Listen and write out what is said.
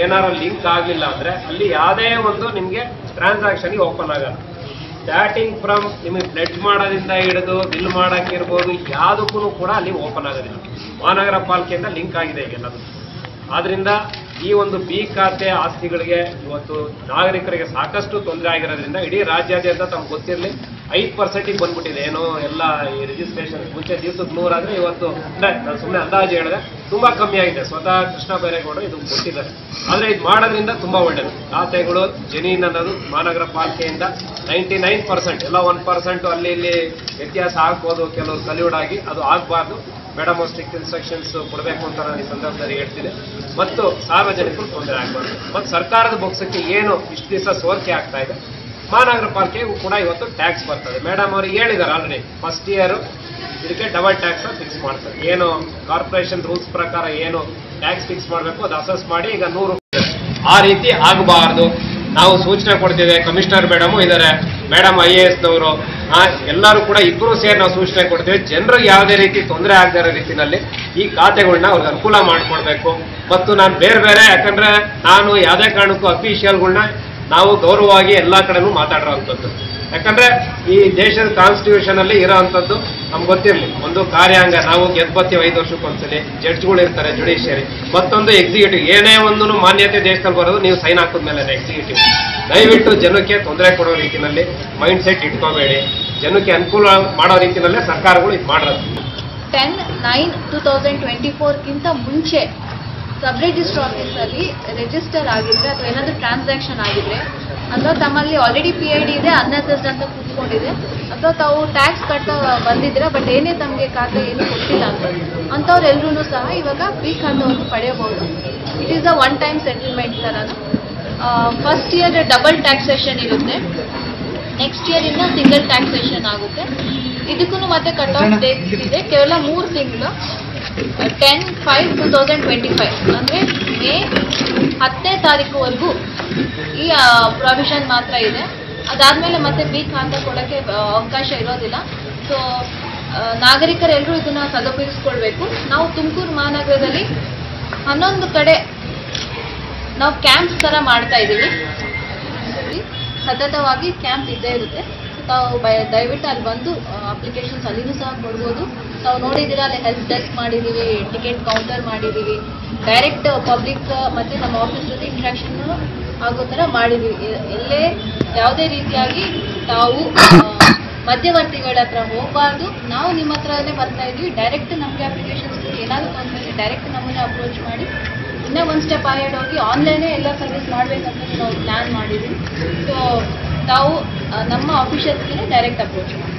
ಏನಾರು ಲಿಂಕ್ ಆಗಲಿಲ್ಲ ಅಂದರೆ ಅಲ್ಲಿ ಯಾವುದೇ ಒಂದು ನಿಮಗೆ ಟ್ರಾನ್ಸಾಕ್ಷನ್ಗೆ ಓಪನ್ ಆಗಲ್ಲ. ಸ್ಟಾರ್ಟಿಂಗ್ ಫ್ರಮ್ ನಿಮಗೆ ಪ್ಲೆಡ್ಜ್ ಮಾಡೋದ್ರಿಂದ ಹಿಡಿದು ಬಿಲ್ ಮಾಡೋಕ್ಕಿರ್ಬೋದು, ಯಾವುದಕ್ಕೂ ಕೂಡ ಅಲ್ಲಿ ಓಪನ್ ಆಗೋದಿಲ್ಲ. ಮಹಾನಗರ ಪಾಲಿಕೆಯಿಂದ ಲಿಂಕ್ ಆಗಿದೆ ಈಗೆಲ್ಲದು. ಆದ್ದರಿಂದ ಈ ಒಂದು ಬಿ ಖಾತೆ ಆಸ್ತಿಗಳಿಗೆ ಇವತ್ತು ನಾಗರಿಕರಿಗೆ ಸಾಕಷ್ಟು ತೊಂದರೆ ಆಗಿರೋದ್ರಿಂದ ಇಡೀ ರಾಜ್ಯಾದ್ಯಂತ ತಮ್ಗೆ ಗೊತ್ತಿರಲಿ 5% ಬಂದ್ಬಿಟ್ಟಿದೆ. ಏನೋ ಎಲ್ಲ ಈ ರಿಜಿಸ್ಟ್ರೇಷನ್ ಮುಂಚೆ ದಿವಸಕ್ಕೆ 100 ಆದರೆ ಇವತ್ತು ಅಂದರೆ ನಾನು ಸುಮ್ಮನೆ ಅಂದಾಜು ಹೇಳಿದೆ ತುಂಬ ಕಮ್ಮಿ ಆಗಿದೆ. ಸ್ವತಃ ಕೃಷ್ಣ ಬೈರೇಗೌಡರು ಇದು ಕೊಟ್ಟಿದ್ದಾರೆ. ಆದರೆ ಇದು ಮಾಡೋದ್ರಿಂದ ತುಂಬ ಒಳ್ಳೆಯದು. ಖಾತೆಗಳು ಜೆನ್ಯೂನ್ ಅನ್ನೋದು ಮಹಾನಗರ ಪಾಲಿಕೆಯಿಂದ 99%, ಎಲ್ಲ 1% ಅಲ್ಲಿ ಇಲ್ಲಿ ವ್ಯತ್ಯಾಸ ಆಗ್ಬೋದು, ಕೆಲವರು ಕಲಿಯುಡಾಗಿ ಅದು ಆಗಬಾರ್ದು. ಮೇಡಮ್ ಸ್ಟ್ರಿಕ್ಟ್ ಇನ್ಸ್ಟ್ರಕ್ಷನ್ಸ್ ಕೊಡಬೇಕು ಅಂತ ನಾನು ಈ ಸಂದರ್ಭದಲ್ಲಿ ಹೇಳ್ತೀನಿ. ಮತ್ತು ಸಾರ್ವಜನಿಕರು ತೊಂದರೆ ಆಗಬಾರ್ದು. ಮತ್ತು ಸರ್ಕಾರದ ಬೊಕ್ಕಸಕ್ಕೆ ಏನು ಇಷ್ಟು ದಿವಸ ಸೋರಿಕೆ ಆಗ್ತಾ ಇದೆ, ಮಹಾನಗರ ಪಾಲಿಕೆಗೂ ಕೂಡ ಇವತ್ತು ಟ್ಯಾಕ್ಸ್ ಬರ್ತದೆ. ಮೇಡಮ್ ಅವ್ರಿಗೆ ಹೇಳಿದ್ದಾರೆ ಆಲ್ರೆಡಿ, ಫಸ್ಟ್ ಇಯರು ಇದಕ್ಕೆ ಡಬಲ್ ಟ್ಯಾಕ್ಸ್ ಫಿಕ್ಸ್ ಮಾಡ್ತಾರೆ. ಏನು ಕಾರ್ಪೊರೇಷನ್ ರೂಲ್ಸ್ ಪ್ರಕಾರ ಏನು ಟ್ಯಾಕ್ಸ್ ಫಿಕ್ಸ್ ಮಾಡಬೇಕು ಅದು ಅಸೆಸ್ ಮಾಡಿ ಈಗ 100 ಆ ರೀತಿ ಆಗಬಾರ್ದು. ನಾವು ಸೂಚನೆ ಕೊಡ್ತಿದ್ದೆ. ಕಮಿಷನರ್ ಮೇಡಮು ಇದ್ದಾರೆ, ಮೇಡಮ್ IASನವರು, ಎಲ್ಲರೂ ಕೂಡ ಇಬ್ಬರು ಸೇರಿ ನಾವು ಸೂಚನೆ ಕೊಡ್ತೀವಿ. ಜನರಿಗೆ ಯಾವುದೇ ರೀತಿ ತೊಂದರೆ ಆಗದೇ ಇರೋ ರೀತಿಯಲ್ಲಿ ಈ ಖಾತೆಗಳನ್ನ ಅವ್ರಿಗೆ ಅನುಕೂಲ ಮಾಡಿಕೊಡ್ಬೇಕು. ಮತ್ತು ನಾನು ಬೇರೆ ಯಾಕಂದರೆ ನಾನು ಯಾವುದೇ ಕಾರಣಕ್ಕೂ ಅಫಿಷಿಯಲ್ಗಳನ್ನ ನಾವು ಗೌರವವಾಗಿ ಎಲ್ಲ ಕಡೆನೂ ಮಾತಾಡೋ ಅಂಥದ್ದು. ಯಾಕಂದರೆ ಈ ದೇಶದ ಕಾನ್ಸ್ಟಿಟ್ಯೂಷನಲ್ಲಿ ಇರೋ ಅಂಥದ್ದು ನಮ್ಗೆ ಗೊತ್ತಿರಲಿ. ಒಂದು ಕಾರ್ಯಾಂಗ, ನಾವು ಗೆದ್ಬತ್ತೀವಿ 5 ವರ್ಷಕ್ಕೊಂದ್ಸಲಿ, ಜಡ್ಜ್ಗಳು ಇರ್ತಾರೆ ಜುಡಿಷಿಯರಿ, ಮತ್ತೊಂದು ಎಕ್ಸಿಕ್ಯೂಟಿವ್. ಏನೇ ಒಂದು ಮಾನ್ಯತೆ ದೇಶದಲ್ಲಿ ಬರೋದು ನೀವು ಸೈನ್ ಹಾಕಿದ್ಮೇಲೆ ಎಕ್ಸಿಕ್ಯೂಟಿವ್. ದಯವಿಟ್ಟು ಜನಕ್ಕೆ ತೊಂದರೆ ಕೊಡೋ ರೀತಿಯಲ್ಲಿ ಮೈಂಡ್ ಸೆಟ್ ಇಟ್ಕೋಬೇಡಿ. ಜನಕ್ಕೆ ಅನುಕೂಲ ಮಾಡೋ ರೀತಿಯಲ್ಲೇ ಸರ್ಕಾರಗಳು ಇದು ಮಾಡೋದು. 10/9/2024ಗಿಂತ ಮುಂಚೆ ಸಬ್ ರಿಜಿಸ್ಟರ್ ಆಫೀಸಲ್ಲಿ ರಿಜಿಸ್ಟರ್ ಆಗಿದ್ರೆ ಅಥವಾ ಏನಾದರೂ ಟ್ರಾನ್ಸಾಕ್ಷನ್ ಆಗಿದ್ರೆ, ಅಥವಾ ತಮ್ಮಲ್ಲಿ ಆಲ್ರೆಡಿ PID ಇದೆ, ಅನ್ಅಸೆಸ್ಡ್ ಅಂತ ಕೂತ್ಕೊಂಡಿದೆ, ಅಥವಾ ತಾವು ಟ್ಯಾಕ್ಸ್ ಕಟ್ಟ ಬಂದಿದ್ರೆ ಬಟ್ ಏನೇ ತಮಗೆ ಖಾತೆ ಏನು ಕೊಟ್ಟಿಲ್ಲ ಅಂಥವ್ರೆಲ್ಲರೂ ಸಹ ಇವಾಗ ಬಿ ಖಾತೆಯನ್ನು ಪಡೆಯಬಹುದು. It is a one time settlement ಥರನು. ಫಸ್ಟ್ ಇಯರ್ ಡಬಲ್ ಟ್ಯಾಕ್ಸೇಷನ್ ಇರುತ್ತೆ, ನೆಕ್ಸ್ಟ್ ಇಯರ್ ಇಂದ ಸಿಂಗಲ್ ಟ್ಯಾಕ್ಸೇಷನ್ ಆಗುತ್ತೆ. ಇದಕ್ಕೂ ಮತ್ತೆ ಕಟ್ ಆಫ್ ಡೇಟ್ ಇದೆ, ಕೇವಲ 3 ತಿಂಗಳು. 10/5/2025 ಅಂದರೆ ಮೇ 10ನೇ ತಾರೀಕುವರೆಗೂ ಈ ಪ್ರಾವಿಷನ್ ಮಾತ್ರ ಇದೆ. ಅದಾದಮೇಲೆ ಮತ್ತೆ ಬಿ ಖಾತೆ ಕೊಡೋಕ್ಕೆ ಅವಕಾಶ ಇರೋದಿಲ್ಲ. ಸೊ ನಾಗರಿಕರೆಲ್ಲರೂ ಇದನ್ನು ಸದುಪಯೋಗಿಸ್ಕೊಳ್ಬೇಕು. ನಾವು ತುಮಕೂರು ಮಹಾನಗರದಲ್ಲಿ 11 ಕಡೆ ನಾವು ಕ್ಯಾಂಪ್ಸ್ ಥರ ಮಾಡ್ತಾ ಇದ್ದೀವಿ. ಸತತವಾಗಿ ಕ್ಯಾಂಪ್ ಇದ್ದೇ ಇರುತ್ತೆ. ತಾವು ದಯವಿಟ್ಟು ಅಲ್ಲಿ ಬಂದು ಅಪ್ಲಿಕೇಶನ್ಸ್ ಅಲ್ಲಿನೂ ಸಹ ಕೊಡ್ಬೋದು. ತಾವು ನೋಡಿದ್ದೀರಾ, ಅಲ್ಲಿ ಹೆಲ್ಪ್ ಡೆಸ್ಕ್ ಮಾಡಿದ್ದೀವಿ, ಟಿಕೆಟ್ ಕೌಂಟರ್ ಮಾಡಿದ್ದೀವಿ, ಡೈರೆಕ್ಟ್ ಪಬ್ಲಿಕ್ ಮತ್ತು ನಮ್ಮ ಆಫೀಸ್ ಜೊತೆ ಇಂಟ್ರಾಕ್ಷನ್ ಆಗೋ ಥರ ಮಾಡಿದ್ದೀವಿ. ಎಲ್ಲೇ ಯಾವುದೇ ರೀತಿಯಾಗಿ ತಾವು ಮಧ್ಯವರ್ತಿಗಳ ಹತ್ರ ಹೋಗಬಾರ್ದು. ನಾವು ನಿಮ್ಮ ಹತ್ರನೇ ಬರ್ತಾ ಇದ್ದೀವಿ. ಡೈರೆಕ್ಟ್ ನಮಗೆ ಅಪ್ಲಿಕೇಶನ್ಸ್ ಏನಾದರೂ ತೊಂದರೆ ಡೈರೆಕ್ಟ್ ನಮ್ಮನ್ನೇ ಅಪ್ರೋಚ್ ಮಾಡಿ, ಇನ್ನೂ ಒಂದು ಸ್ಟೆಪ್ ಅಹೆಡ್ ಹೋಗಿ ಆನ್ಲೈನೇ ಎಲ್ಲ ಸರ್ವಿಸ್ ಮಾಡಬೇಕಂತ ನಾವು ಪ್ಲ್ಯಾನ್ ಮಾಡಿದ್ದೀವಿ. ಸೊ ತಾವು ನಮ್ಮ ಆಫೀಷಿಯಲ್ಸ್ಗೆ ಡೈರೆಕ್ಟ್ ಅಪ್ರೋಚ್ ಮಾಡಿ.